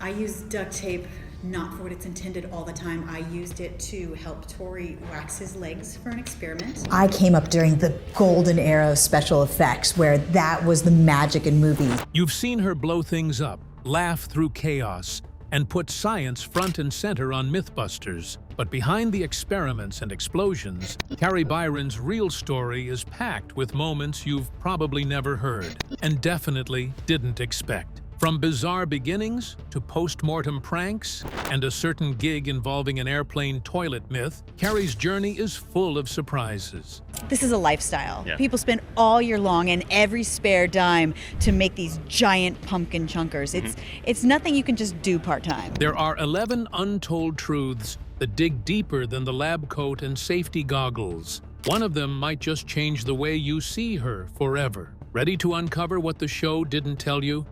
I use duct tape not for what it's intended all the time. I used it to help Tori wax his legs for an experiment. I came up during the golden era of special effects, where that was the magic in movies. You've seen her blow things up, laugh through chaos, and put science front and center on MythBusters. But behind the experiments and explosions, Kari Byron's real story is packed with moments you've probably never heard and definitely didn't expect. From bizarre beginnings to postmortem pranks and a certain gig involving an airplane toilet myth, Kari's journey is full of surprises. This is a lifestyle. Yeah. People spend all year long and every spare dime to make these giant pumpkin chunkers. It's nothing you can just do part-time. There are 11 untold truths that dig deeper than the lab coat and safety goggles. One of them might just change the way you see her forever. Ready to uncover what the show didn't tell you?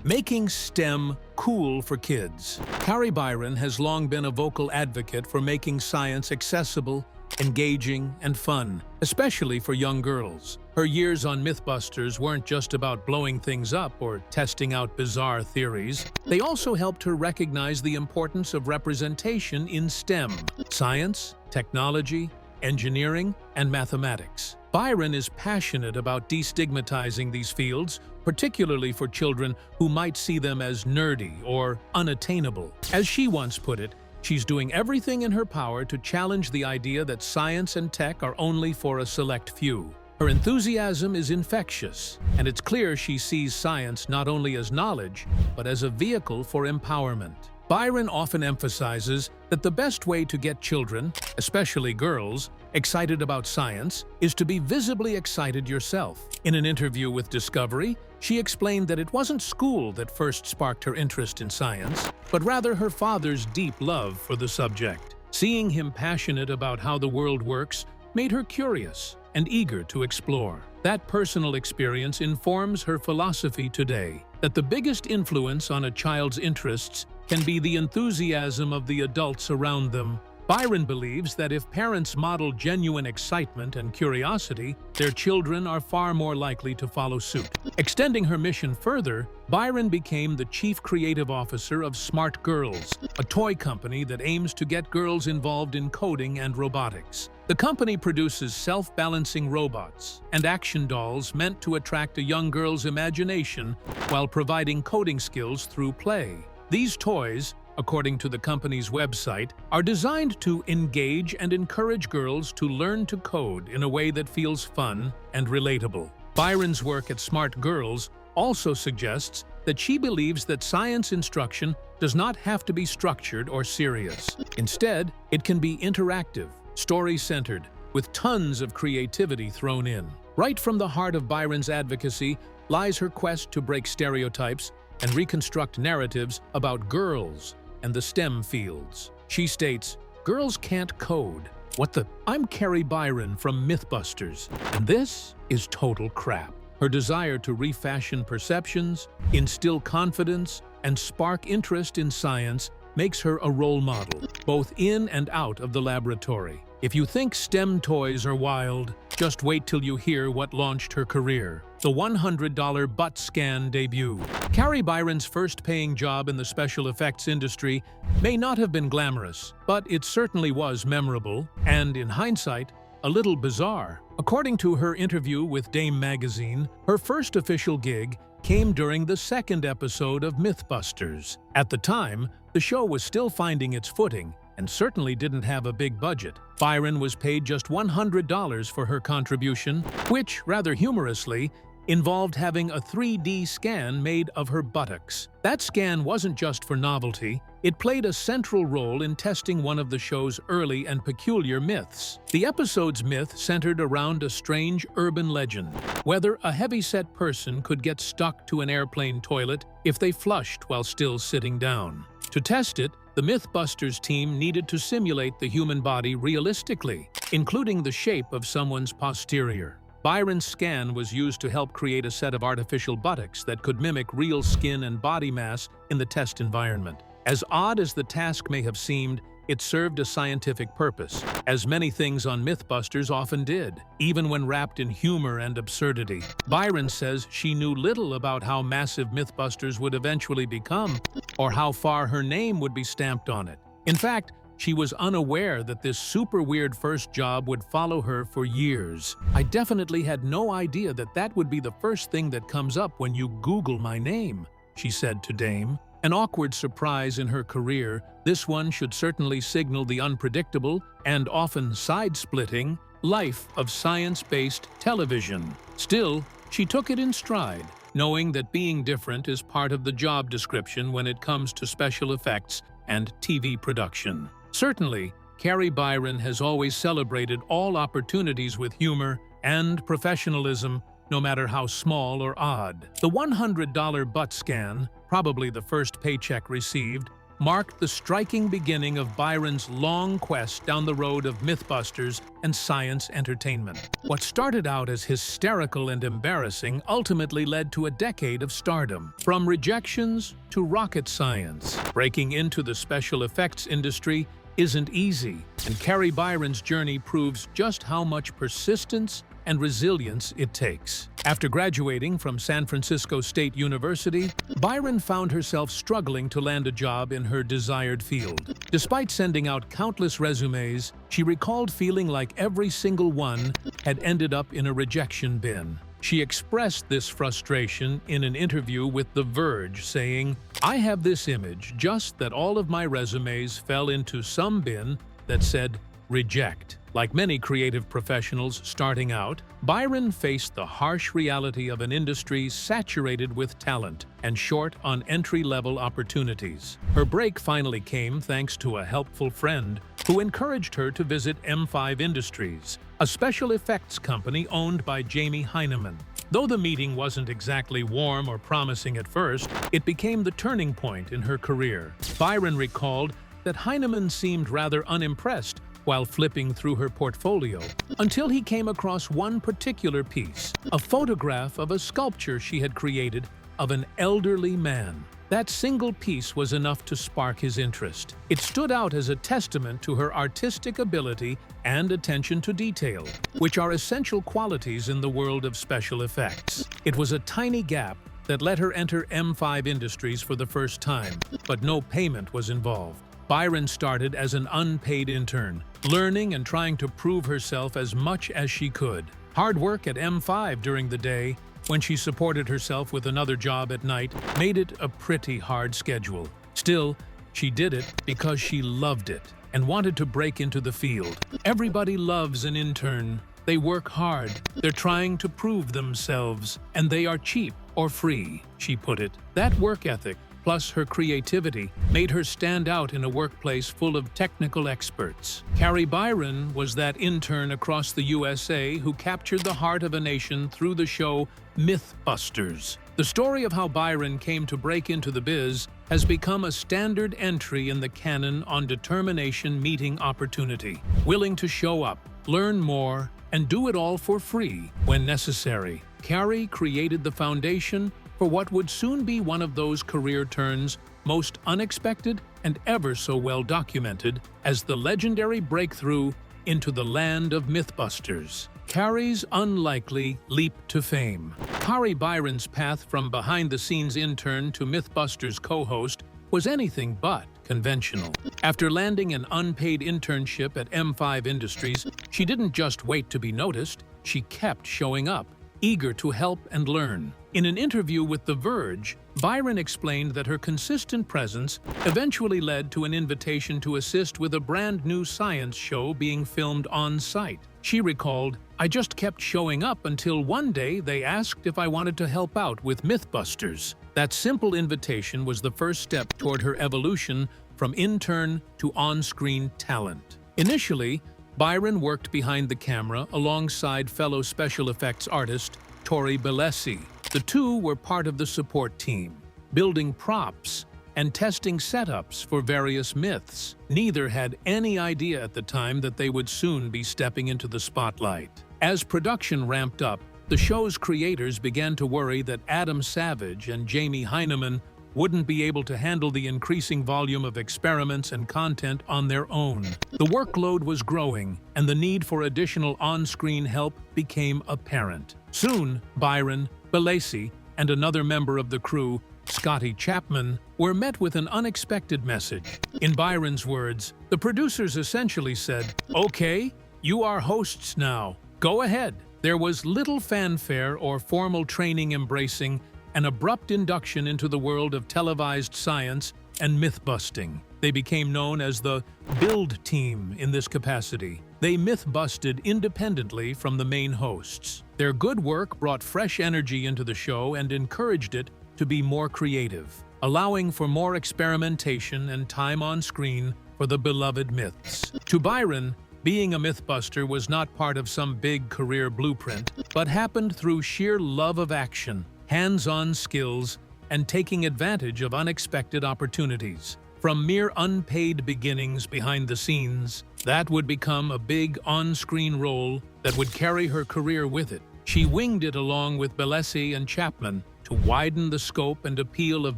Making STEM cool for kids. Kari Byron has long been a vocal advocate for making science accessible, engaging, and fun, especially for young girls. Her years on MythBusters weren't just about blowing things up or testing out bizarre theories. They also helped her recognize the importance of representation in STEM: science, technology, engineering, and mathematics. Byron is passionate about destigmatizing these fields, particularly for children who might see them as nerdy or unattainable. As she once put it, she's doing everything in her power to challenge the idea that science and tech are only for a select few. Her enthusiasm is infectious, and it's clear she sees science not only as knowledge, but as a vehicle for empowerment. Byron often emphasizes that the best way to get children, especially girls, excited about science is to be visibly excited yourself. In an interview with Discovery, she explained that it wasn't school that first sparked her interest in science, but rather her father's deep love for the subject. Seeing him passionate about how the world works made her curious and eager to explore. That personal experience informs her philosophy today, that the biggest influence on a child's interests can be the enthusiasm of the adults around them. Byron believes that if parents model genuine excitement and curiosity, their children are far more likely to follow suit. Extending her mission further, Byron became the chief creative officer of Smart Girls, a toy company that aims to get girls involved in coding and robotics. The company produces self-balancing robots and action dolls meant to attract a young girl's imagination while providing coding skills through play. These toys, according to the company's website, are designed to engage and encourage girls to learn to code in a way that feels fun and relatable. Byron's work at Smart Girls also suggests that she believes that science instruction does not have to be structured or serious. Instead, it can be interactive, story-centered, with tons of creativity thrown in. Right from the heart of Byron's advocacy lies her quest to break stereotypes and reconstruct narratives about girls and the STEM fields. She states, "Girls can't code. What the? I'm Kari Byron from MythBusters, and this is total crap." Her desire to refashion perceptions, instill confidence, and spark interest in science makes her a role model, both in and out of the laboratory. If you think STEM toys are wild, just wait till you hear what launched her career: the $100 butt scan debut. Kari Byron's first paying job in the special effects industry may not have been glamorous, but it certainly was memorable and, in hindsight, a little bizarre. According to her interview with Dame Magazine, her first official gig came during the second episode of MythBusters. At the time, the show was still finding its footing and certainly didn't have a big budget. Byron was paid just $100 for her contribution, which, rather humorously, involved having a 3D scan made of her buttocks. That scan wasn't just for novelty, it played a central role in testing one of the show's early and peculiar myths. The episode's myth centered around a strange urban legend: whether a heavyset person could get stuck to an airplane toilet if they flushed while still sitting down. To test it, the MythBusters team needed to simulate the human body realistically, including the shape of someone's posterior. Byron's scan was used to help create a set of artificial buttocks that could mimic real skin and body mass in the test environment. As odd as the task may have seemed, it served a scientific purpose, as many things on MythBusters often did, even when wrapped in humor and absurdity. Byron says she knew little about how massive MythBusters would eventually become, or how far her name would be stamped on it. In fact, she was unaware that this super weird first job would follow her for years. I definitely had no idea that that would be the first thing that comes up when you Google my name, she said to Dame. An awkward surprise in her career, this one should certainly signal the unpredictable and often side-splitting life of science-based television. Still, she took it in stride, knowing that being different is part of the job description when it comes to special effects and TV production. Certainly, Kari Byron has always celebrated all opportunities with humor and professionalism, no matter how small or odd. The $100 butt scan, probably the first paycheck received, marked the striking beginning of Byron's long quest down the road of MythBusters and science entertainment. What started out as hysterical and embarrassing ultimately led to a decade of stardom. From rejections to rocket science, breaking into the special effects industry isn't easy, and Kari Byron's journey proves just how much persistence and resilience it takes. After graduating from San Francisco State University, Byron found herself struggling to land a job in her desired field. Despite sending out countless resumes, she recalled feeling like every single one had ended up in a rejection bin. She expressed this frustration in an interview with The Verge, saying, "I have this image, just that all of my resumes fell into some bin that said, 'Reject.'" Like many creative professionals starting out, Byron faced the harsh reality of an industry saturated with talent and short on entry-level opportunities. Her break finally came thanks to a helpful friend who encouraged her to visit M5 Industries, a special effects company owned by Jamie Hyneman. Though the meeting wasn't exactly warm or promising at first, it became the turning point in her career. Byron recalled that Hyneman seemed rather unimpressed while flipping through her portfolio, until he came across one particular piece, a photograph of a sculpture she had created of an elderly man. That single piece was enough to spark his interest. It stood out as a testament to her artistic ability and attention to detail, which are essential qualities in the world of special effects. It was a tiny gap that let her enter M5 Industries for the first time, but no payment was involved. Byron started as an unpaid intern, learning and trying to prove herself as much as she could. Hard work at M5 during the day, when she supported herself with another job at night, made it a pretty hard schedule. Still, she did it because she loved it and wanted to break into the field. Everybody loves an intern. They work hard, they're trying to prove themselves, and they are cheap or free, she put it. That work ethic, plus her creativity, made her stand out in a workplace full of technical experts. Kari Byron was that intern across the USA who captured the heart of a nation through the show MythBusters. The story of how Byron came to break into the biz has become a standard entry in the canon on determination meeting opportunity. Willing to show up, learn more, and do it all for free when necessary. Kari created the foundation for what would soon be one of those career turns most unexpected and ever so well documented as the legendary breakthrough into the land of MythBusters. Kari's unlikely leap to fame. Kari Byron's path from behind-the-scenes intern to MythBusters co-host was anything but conventional. After landing an unpaid internship at M5 Industries, she didn't just wait to be noticed, she kept showing up, eager to help and learn. In an interview with The Verge, Byron explained that her consistent presence eventually led to an invitation to assist with a brand new science show being filmed on-site. She recalled, "I just kept showing up until one day they asked if I wanted to help out with MythBusters." That simple invitation was the first step toward her evolution from intern to on-screen talent. Initially, Byron worked behind the camera alongside fellow special effects artist Kari Byron. The two were part of the support team, building props and testing setups for various myths. Neither had any idea at the time that they would soon be stepping into the spotlight. As production ramped up, the show's creators began to worry that Adam Savage and Jamie Hyneman wouldn't be able to handle the increasing volume of experiments and content on their own. The workload was growing, and the need for additional on-screen help became apparent. Soon, Byron, Belleci, and another member of the crew, Scotty Chapman, were met with an unexpected message. In Byron's words, the producers essentially said, "Okay, you are hosts now. Go ahead." There was little fanfare or formal training embracing an abrupt induction into the world of televised science and myth-busting. They became known as the Build Team in this capacity. They myth-busted independently from the main hosts. Their good work brought fresh energy into the show and encouraged it to be more creative, allowing for more experimentation and time on screen for the beloved myths. To Byron, being a mythbuster was not part of some big career blueprint, but happened through sheer love of action, hands-on skills, and taking advantage of unexpected opportunities. From mere unpaid beginnings behind the scenes, that would become a big on-screen role that would carry her career with it. She winged it along with Belleci and Chapman to widen the scope and appeal of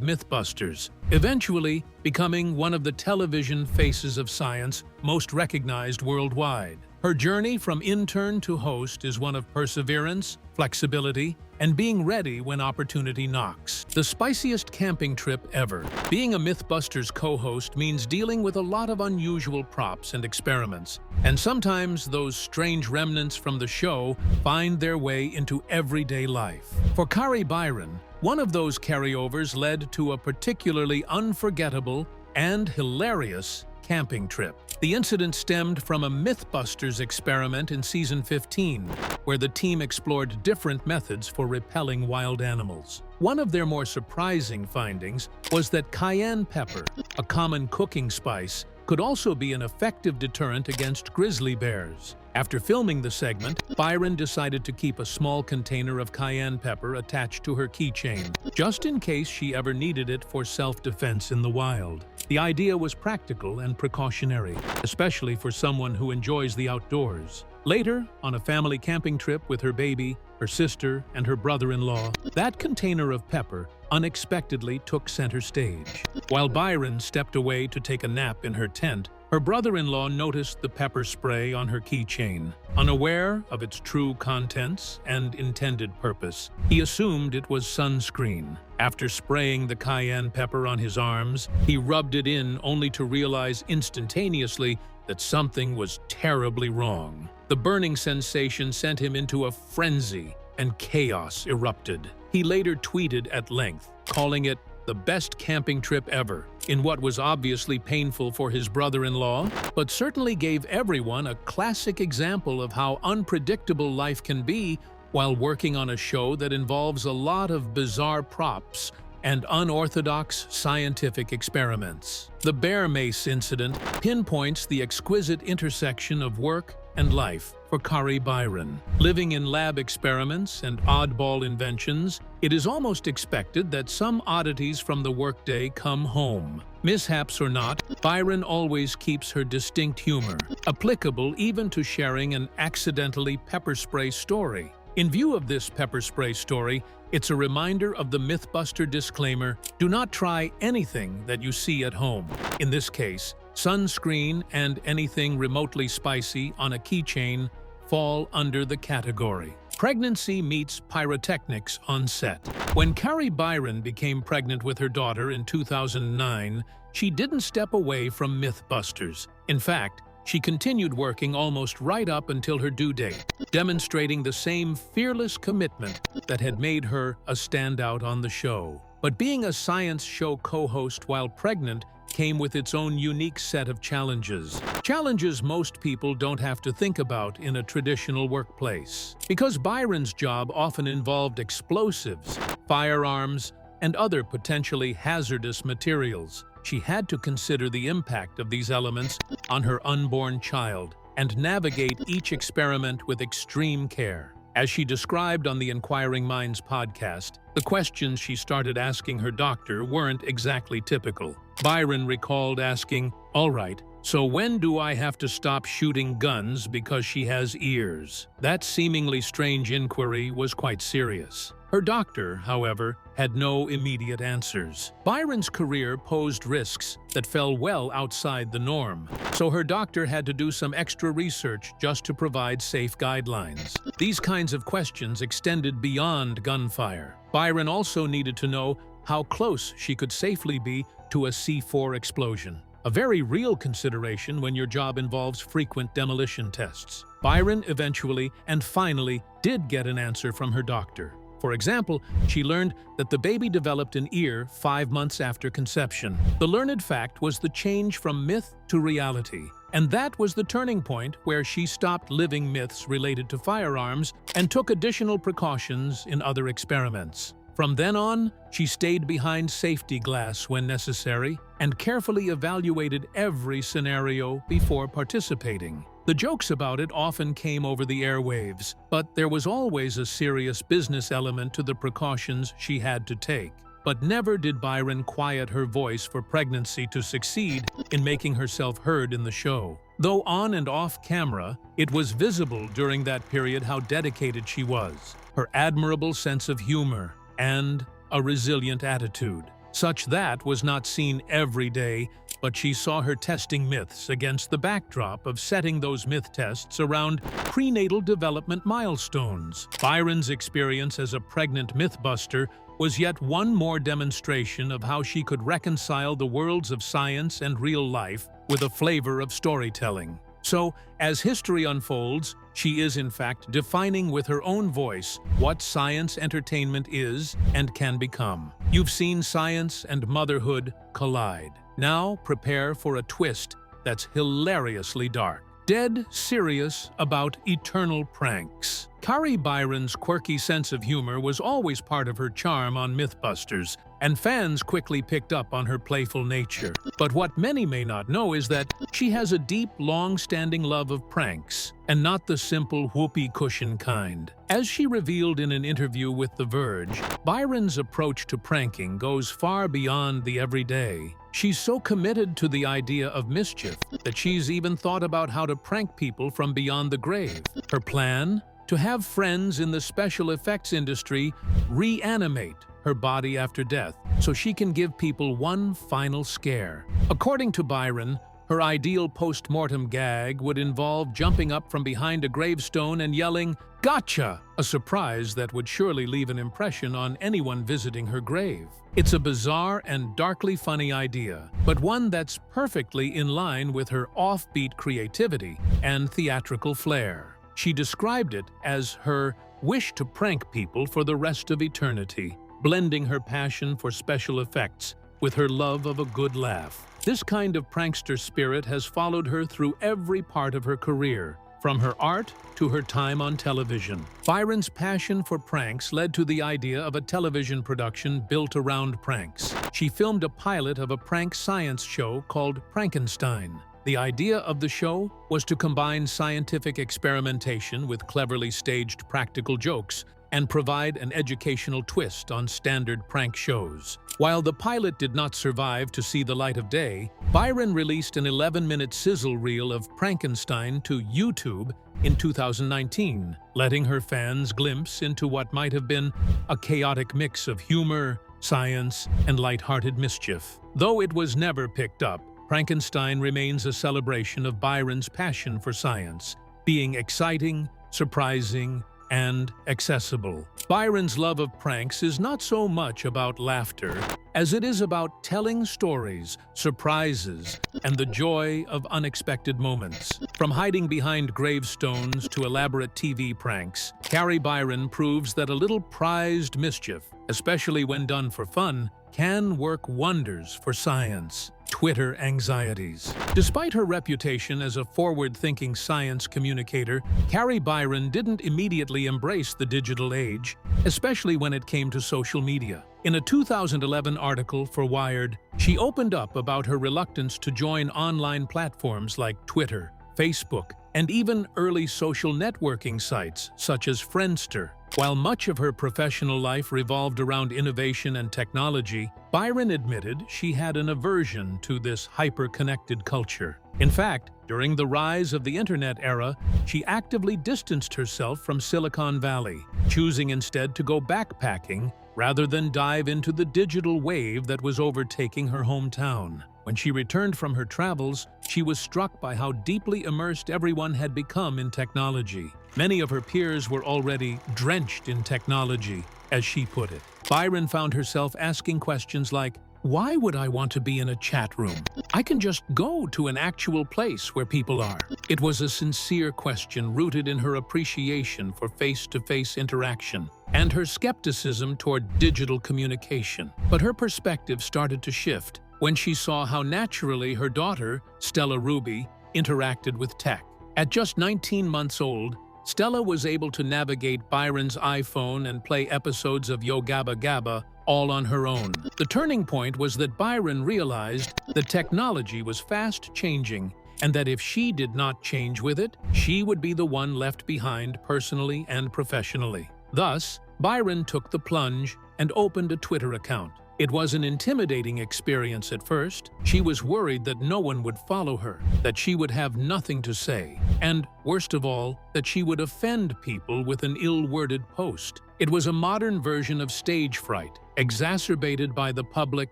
MythBusters, eventually becoming one of the television faces of science most recognized worldwide. Her journey from intern to host is one of perseverance, flexibility, and being ready when opportunity knocks. The spiciest camping trip ever. Being a MythBusters co-host means dealing with a lot of unusual props and experiments, and sometimes those strange remnants from the show find their way into everyday life. For Kari Byron, one of those carryovers led to a particularly unforgettable and hilarious camping trip. The incident stemmed from a MythBusters experiment in season 15, where the team explored different methods for repelling wild animals. One of their more surprising findings was that cayenne pepper, a common cooking spice, could also be an effective deterrent against grizzly bears. After filming the segment, Byron decided to keep a small container of cayenne pepper attached to her keychain, just in case she ever needed it for self-defense in the wild. The idea was practical and precautionary, especially for someone who enjoys the outdoors. Later, on a family camping trip with her baby, her sister, and her brother-in-law, that container of pepper unexpectedly took center stage. While Byron stepped away to take a nap in her tent, her brother-in-law noticed the pepper spray on her keychain. Unaware of its true contents and intended purpose, he assumed it was sunscreen. After spraying the cayenne pepper on his arms, he rubbed it in only to realize instantaneously that something was terribly wrong. The burning sensation sent him into a frenzy, and chaos erupted. He later tweeted at length, calling it the best camping trip ever, in what was obviously painful for his brother-in-law, but certainly gave everyone a classic example of how unpredictable life can be while working on a show that involves a lot of bizarre props and unorthodox scientific experiments. The bear mace incident pinpoints the exquisite intersection of work and life for Kari Byron. Living in lab experiments and oddball inventions, it is almost expected that some oddities from the workday come home. Mishaps or not, Byron always keeps her distinct humor, applicable even to sharing an accidentally pepper spray story. In view of this pepper spray story, it's a reminder of the MythBuster disclaimer: do not try anything that you see at home. In this case, sunscreen and anything remotely spicy on a keychain fall under the category. Pregnancy meets pyrotechnics on set. When Kari Byron became pregnant with her daughter in 2009, she didn't step away from MythBusters. In fact, she continued working almost right up until her due date, demonstrating the same fearless commitment that had made her a standout on the show. But being a science show co-host while pregnant came with its own unique set of challenges. Challenges most people don't have to think about in a traditional workplace. Because Byron's job often involved explosives, firearms, and other potentially hazardous materials, she had to consider the impact of these elements on her unborn child and navigate each experiment with extreme care. As she described on the Inquiring Minds podcast, the questions she started asking her doctor weren't exactly typical. Byron recalled asking, "All right, so when do I have to stop shooting guns because she has ears?" That seemingly strange inquiry was quite serious. Her doctor, however, had no immediate answers. Byron's career posed risks that fell well outside the norm, so her doctor had to do some extra research just to provide safe guidelines. These kinds of questions extended beyond gunfire. Byron also needed to know how close she could safely be to a C4 explosion, a very real consideration when your job involves frequent demolition tests. Byron eventually and finally did get an answer from her doctor. For example, she learned that the baby developed an ear 5 months after conception. The learned fact was the change from myth to reality, and that was the turning point where she stopped living myths related to firearms and took additional precautions in other experiments. From then on, she stayed behind safety glass when necessary and carefully evaluated every scenario before participating. The jokes about it often came over the airwaves, but there was always a serious business element to the precautions she had to take. But never did Byron quiet her voice for pregnancy to succeed in making herself heard in the show. Though on and off camera, it was visible during that period how dedicated she was, her admirable sense of humor, and a resilient attitude. Such that was not seen every day, but she saw her testing myths against the backdrop of setting those myth tests around prenatal development milestones. Byron's experience as a pregnant mythbuster was yet one more demonstration of how she could reconcile the worlds of science and real life with a flavor of storytelling. So, as history unfolds, she is in fact defining with her own voice what science entertainment is and can become. You've seen science and motherhood collide. Now prepare for a twist that's hilariously dark. Dead serious about eternal pranks. Kari Byron's quirky sense of humor was always part of her charm on MythBusters, and fans quickly picked up on her playful nature. But what many may not know is that she has a deep, long-standing love of pranks, and not the simple whoopee cushion kind. As she revealed in an interview with The Verge, Byron's approach to pranking goes far beyond the everyday. She's so committed to the idea of mischief that she's even thought about how to prank people from beyond the grave. Her plan? To have friends in the special effects industry reanimate her body after death so she can give people one final scare. According to Byron, her ideal post-mortem gag would involve jumping up from behind a gravestone and yelling, "Gotcha!" a surprise that would surely leave an impression on anyone visiting her grave. It's a bizarre and darkly funny idea, but one that's perfectly in line with her offbeat creativity and theatrical flair. She described it as her wish to prank people for the rest of eternity, blending her passion for special effects with her love of a good laugh. This kind of prankster spirit has followed her through every part of her career, from her art to her time on television. Byron's passion for pranks led to the idea of a television production built around pranks. She filmed a pilot of a prank science show called Frankenstein. The idea of the show was to combine scientific experimentation with cleverly staged practical jokes and provide an educational twist on standard prank shows. While the pilot did not survive to see the light of day, Byron released an 11-minute sizzle reel of Frankenstein to YouTube in 2019, letting her fans glimpse into what might have been a chaotic mix of humor, science, and lighthearted mischief. Though it was never picked up, Frankenstein remains a celebration of Byron's passion for science, being exciting, surprising, and accessible. Byron's love of pranks is not so much about laughter as it is about telling stories, surprises, and the joy of unexpected moments. From hiding behind gravestones to elaborate TV pranks, Kari Byron proves that a little prized mischief, especially when done for fun, can work wonders for science. Twitter anxieties. Despite her reputation as a forward-thinking science communicator, Kari Byron didn't immediately embrace the digital age, especially when it came to social media. In a 2011 article for Wired, she opened up about her reluctance to join online platforms like Twitter, Facebook, and even early social networking sites such as Friendster. While much of her professional life revolved around innovation and technology, Byron admitted she had an aversion to this hyper-connected culture. In fact, during the rise of the internet era, she actively distanced herself from Silicon Valley, choosing instead to go backpacking rather than dive into the digital wave that was overtaking her hometown. When she returned from her travels, she was struck by how deeply immersed everyone had become in technology. Many of her peers were already drenched in technology, as she put it. Byron found herself asking questions like, "Why would I want to be in a chat room? I can just go to an actual place where people are." It was a sincere question rooted in her appreciation for face-to-face interaction and her skepticism toward digital communication. But her perspective started to shift when she saw how naturally her daughter, Stella Ruby, interacted with tech. At just 19 months old, Stella was able to navigate Byron's iPhone and play episodes of Yo Gabba Gabba all on her own. The turning point was that Byron realized that technology was fast changing and that if she did not change with it, she would be the one left behind personally and professionally. Thus, Byron took the plunge and opened a Twitter account. It was an intimidating experience at first. She was worried that no one would follow her, that she would have nothing to say, and, worst of all, that she would offend people with an ill-worded post. It was a modern version of stage fright, exacerbated by the public,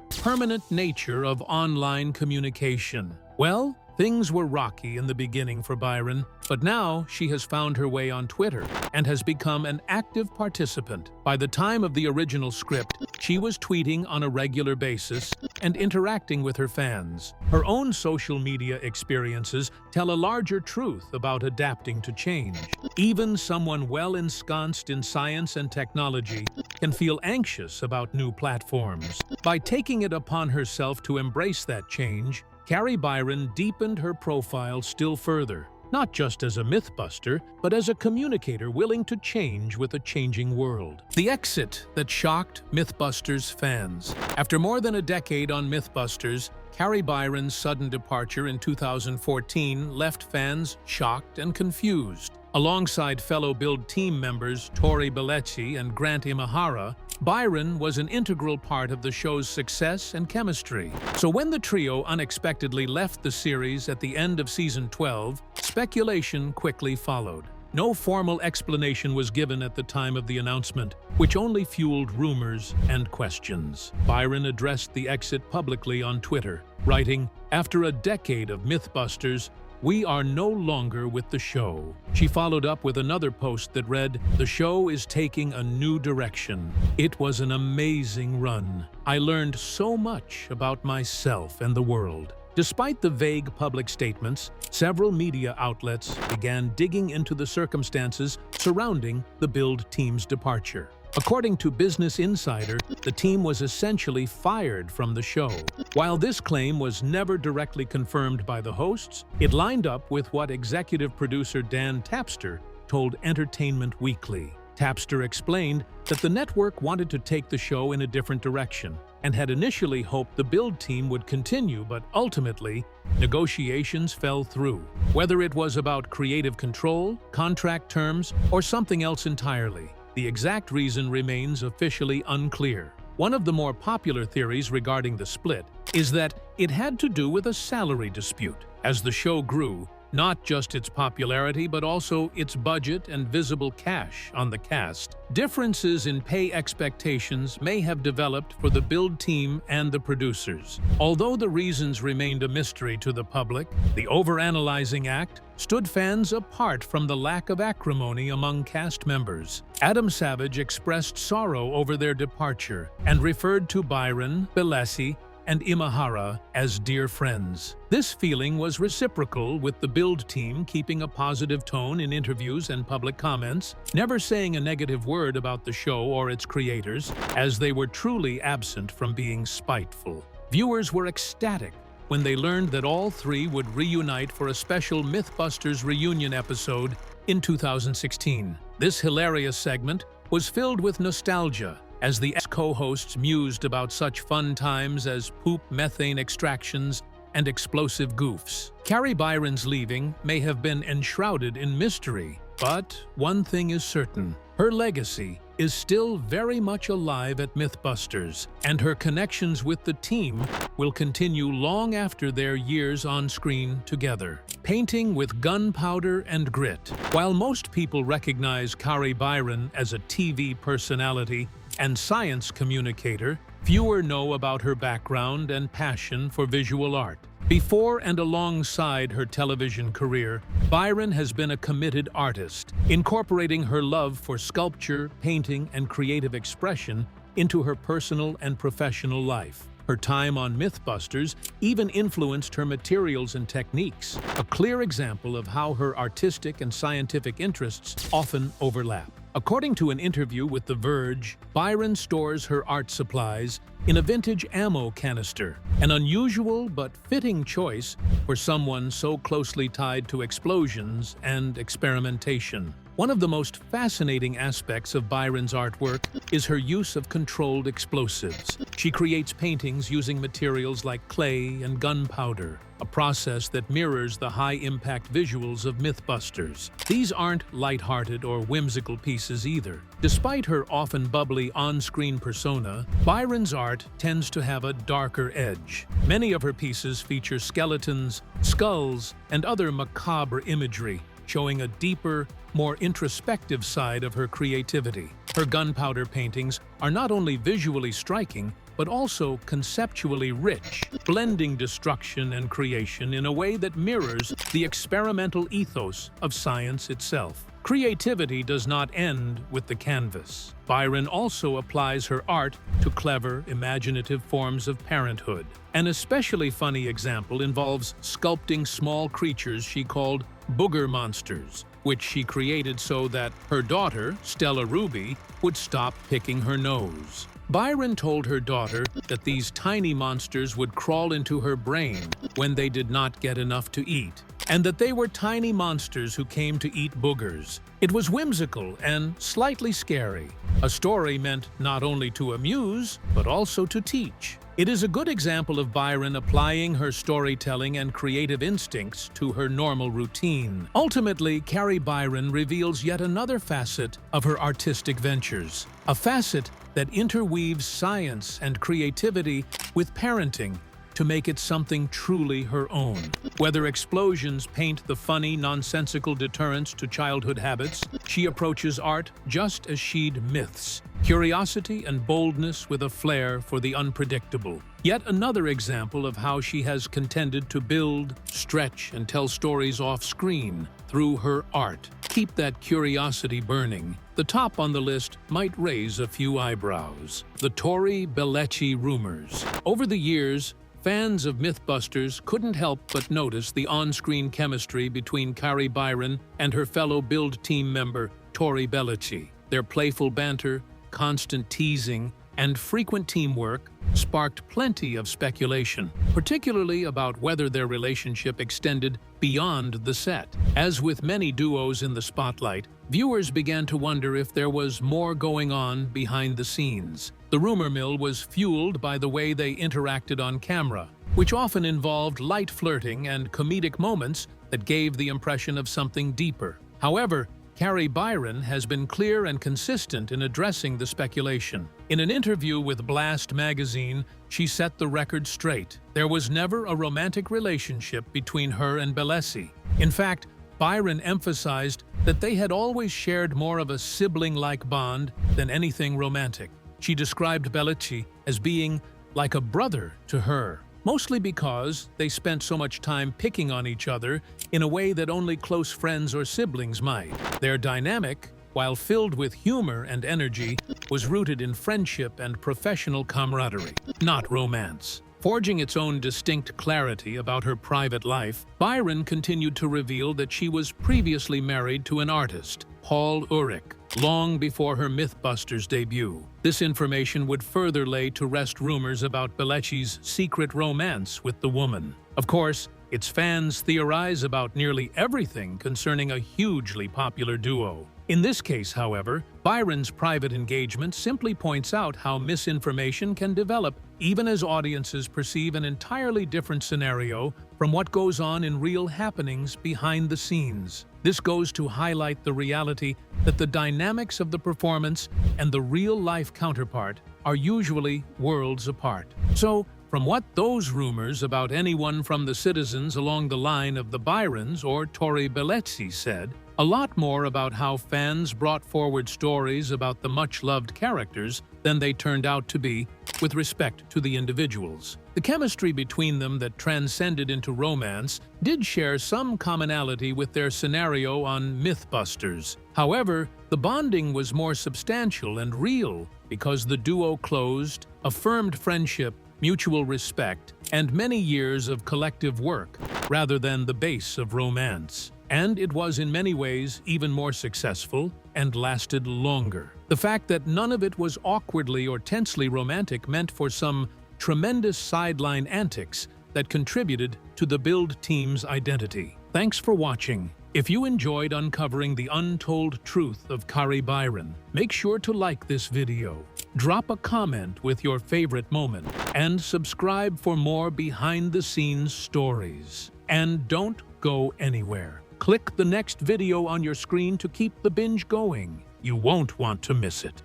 permanent nature of online communication. Well, things were rocky in the beginning for Byron, but now she has found her way on Twitter and has become an active participant. By the time of the original script, she was tweeting on a regular basis and interacting with her fans. Her own social media experiences tell a larger truth about adapting to change. Even someone well ensconced in science and technology can feel anxious about new platforms. By taking it upon herself to embrace that change, Kari Byron deepened her profile still further, not just as a mythbuster, but as a communicator willing to change with a changing world. The exit that shocked MythBusters fans. After more than a decade on MythBusters, Kari Byron's sudden departure in 2014 left fans shocked and confused. Alongside fellow Build team members Tori Belleci and Grant Imahara, Byron was an integral part of the show's success and chemistry. So when the trio unexpectedly left the series at the end of season 12, speculation quickly followed. No formal explanation was given at the time of the announcement, which only fueled rumors and questions. Byron addressed the exit publicly on Twitter, writing, "After a decade of MythBusters, we are no longer with the show." She followed up with another post that read, "The show is taking a new direction. It was an amazing run. I learned so much about myself and the world." Despite the vague public statements, several media outlets began digging into the circumstances surrounding the Build team's departure. According to Business Insider, the team was essentially fired from the show. While this claim was never directly confirmed by the hosts, it lined up with what executive producer Dan Tapster told Entertainment Weekly. Tapster explained that the network wanted to take the show in a different direction and had initially hoped the Build team would continue, but ultimately, negotiations fell through. Whether it was about creative control, contract terms, or something else entirely, the exact reason remains officially unclear. One of the more popular theories regarding the split is that it had to do with a salary dispute. As the show grew, not just its popularity but also its budget and visible cash on the cast, differences in pay expectations may have developed for the Build team and the producers. Although the reasons remained a mystery to the public, the overanalyzing act stood fans apart from the lack of acrimony among cast members. Adam Savage expressed sorrow over their departure and referred to Byron, Belleci, and Imahara as dear friends. This feeling was reciprocal, with the Build team keeping a positive tone in interviews and public comments, never saying a negative word about the show or its creators, as they were truly absent from being spiteful. Viewers were ecstatic when they learned that all three would reunite for a special MythBusters reunion episode in 2016. This hilarious segment was filled with nostalgia, as the co-hosts mused about such fun times as poop methane extractions and explosive goofs. Kari Byron's leaving may have been enshrouded in mystery, But one thing is certain, her legacy is still very much alive at MythBusters, and her connections with the team will continue long after their years on screen together. Painting with gunpowder and grit. While most people recognize Kari Byron as a TV personality and science communicator, fewer know about her background and passion for visual art. Before and alongside her television career, Byron has been a committed artist, incorporating her love for sculpture, painting, and creative expression into her personal and professional life. Her time on MythBusters even influenced her materials and techniques, a clear example of how her artistic and scientific interests often overlap. According to an interview with The Verge, Byron stores her art supplies in a vintage ammo canister, an unusual but fitting choice for someone so closely tied to explosions and experimentation. One of the most fascinating aspects of Byron's artwork is her use of controlled explosives. She creates paintings using materials like clay and gunpowder, a process that mirrors the high-impact visuals of MythBusters. These aren't lighthearted or whimsical pieces either. Despite her often bubbly on-screen persona, Byron's art tends to have a darker edge. Many of her pieces feature skeletons, skulls, and other macabre imagery, showing a deeper, more introspective side of her creativity. Her gunpowder paintings are not only visually striking, but also conceptually rich, blending destruction and creation in a way that mirrors the experimental ethos of science itself. Creativity does not end with the canvas. Byron also applies her art to clever, imaginative forms of parenthood. An especially funny example involves sculpting small creatures she called booger monsters, which she created so that her daughter, Stella Ruby, would stop picking her nose. Byron told her daughter that these tiny monsters would crawl into her brain when they did not get enough to eat, and that they were tiny monsters who came to eat boogers. It was whimsical and slightly scary, a story meant not only to amuse, but also to teach. It is a good example of Byron applying her storytelling and creative instincts to her normal routine. Ultimately, Kari Byron reveals yet another facet of her artistic ventures, a facet that interweaves science and creativity with parenting to make it something truly her own. Whether explosions paint the funny, nonsensical deterrents to childhood habits, she approaches art just as she'd myths, curiosity and boldness with a flair for the unpredictable. Yet another example of how she has contended to build, stretch, and tell stories off-screen through her art. Keep that curiosity burning. The top on the list might raise a few eyebrows. The Tori Belleci rumors. Over the years, fans of MythBusters couldn't help but notice the on-screen chemistry between Kari Byron and her fellow Build team member, Tori Belleci. Their playful banter, constant teasing, and frequent teamwork sparked plenty of speculation, particularly about whether their relationship extended beyond the set. As with many duos in the spotlight, viewers began to wonder if there was more going on behind the scenes. The rumor mill was fueled by the way they interacted on camera, which often involved light flirting and comedic moments that gave the impression of something deeper. However, Kari Byron has been clear and consistent in addressing the speculation. In an interview with Blast magazine, she set the record straight. There was never a romantic relationship between her and Belleci. In fact, Byron emphasized that they had always shared more of a sibling-like bond than anything romantic. She described Belleci as being like a brother to her, mostly because they spent so much time picking on each other in a way that only close friends or siblings might. Their dynamic, while filled with humor and energy, was rooted in friendship and professional camaraderie, not romance. Forging its own distinct clarity about her private life, Byron continued to reveal that she was previously married to an artist, Paul Urich, long before her MythBusters debut. This information would further lay to rest rumors about Belleci's secret romance with the woman. Of course, its fans theorize about nearly everything concerning a hugely popular duo. In this case, however, Byron's private engagement simply points out how misinformation can develop even as audiences perceive an entirely different scenario from what goes on in real happenings behind the scenes. This goes to highlight the reality that the dynamics of the performance and the real-life counterpart are usually worlds apart. So, from what those rumors about anyone from the citizens along the line of the Byrons or Tori Bellezzi said, a lot more about how fans brought forward stories about the much-loved characters than they turned out to be with respect to the individuals. The chemistry between them that transcended into romance did share some commonality with their scenario on MythBusters. However, the bonding was more substantial and real because the duo closed, affirmed friendship, mutual respect, and many years of collective work, rather than the base of romance. And it was in many ways even more successful and lasted longer. The fact that none of it was awkwardly or tensely romantic meant for some tremendous sideline antics that contributed to the build team's identity. Thanks for watching. If you enjoyed uncovering the untold truth of Kari Byron, make sure to like this video, drop a comment with your favorite moment, and subscribe for more behind-the-scenes stories. And don't go anywhere. Click the next video on your screen to keep the binge going. You won't want to miss it.